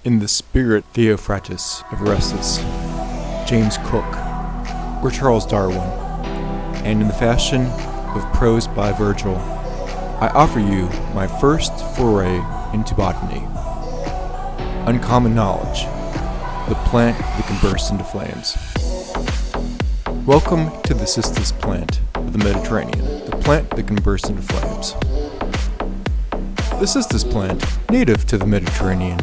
in the spirit Theophrastus of Eressus, James Cook, or Charles Darwin, and in the fashion of prose by Virgil, I offer you my first foray into botany. Uncommon knowledge, the plant that can burst into flames. Welcome to the Cistus Plant of the Mediterranean, the plant that can burst into flames. The Cistus plant, native to the Mediterranean,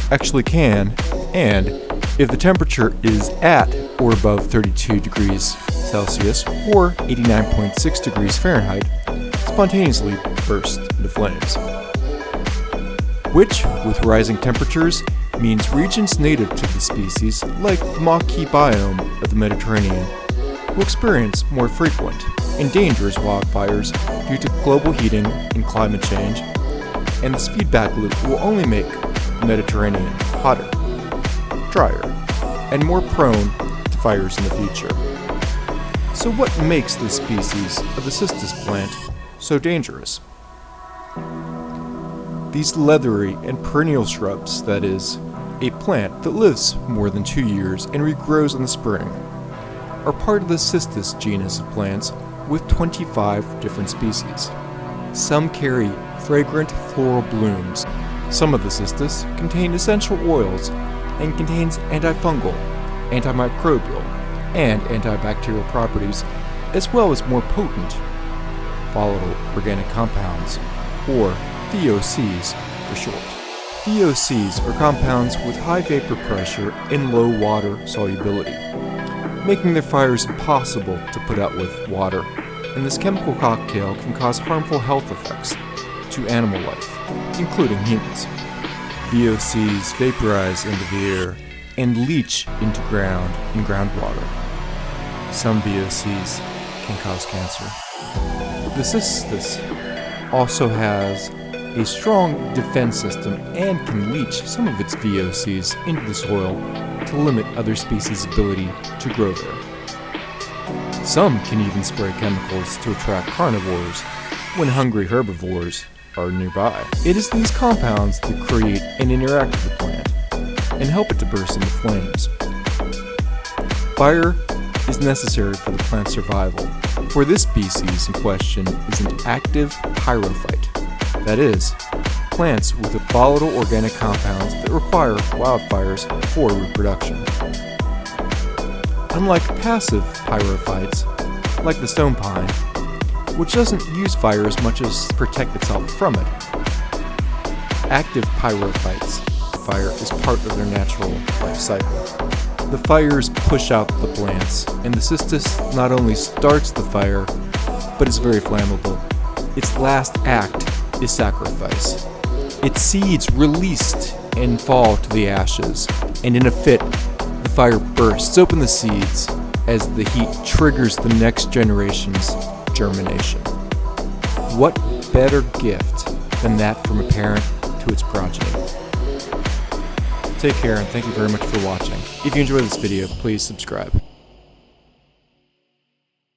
actually can, and if the temperature is at or above 32 degrees Celsius or 89.6 degrees Fahrenheit, spontaneously burst into flames. Which, with rising temperatures, means regions native to the species, like the Maquis biome of the Mediterranean, will experience more frequent and dangerous wildfires due to global heating and climate change, and this feedback loop will only make the Mediterranean hotter, drier, and more prone to fires in the future. So what makes this species of the Cistus plant so dangerous? These leathery and perennial shrubs, that is, a plant that lives more than 2 years and regrows in the spring, are part of the Cistus genus of plants with 25 different species. Some carry fragrant floral blooms. Some of the cistus contain essential oils and contains antifungal, antimicrobial, and antibacterial properties, as well as more potent volatile organic compounds, or VOCs for short. VOCs are compounds with high vapor pressure and low water solubility, making their fires impossible to put out with water, and this chemical cocktail can cause harmful health effects to animal life, including humans. VOCs vaporize into the air and leach into ground and groundwater. Some VOCs can cause cancer. The cistus also has a strong defense system and can leach some of its VOCs into the soil to limit other species' ability to grow there. Some can even spray chemicals to attract carnivores when hungry herbivores are nearby. It is these compounds that create and interact with the plant and help it to burst into flames. Fire is necessary for the plant's survival, for this species in question is an active pyrophyte, that is, plants with volatile organic compounds that require wildfires for reproduction. Unlike passive pyrophytes, like the stone pine, which doesn't use fire as much as to protect itself from it, active pyrophytes, fire is part of their natural life cycle. The fires push out the plants, and the cistus not only starts the fire, but is very flammable. Its last act is sacrifice. Its seeds released and fall to the ashes, and in a fit, the fire bursts open the seeds as the heat triggers the next generation's germination. What better gift than that from a parent to its progeny? Take care and thank you very much for watching. If you enjoyed this video, please subscribe.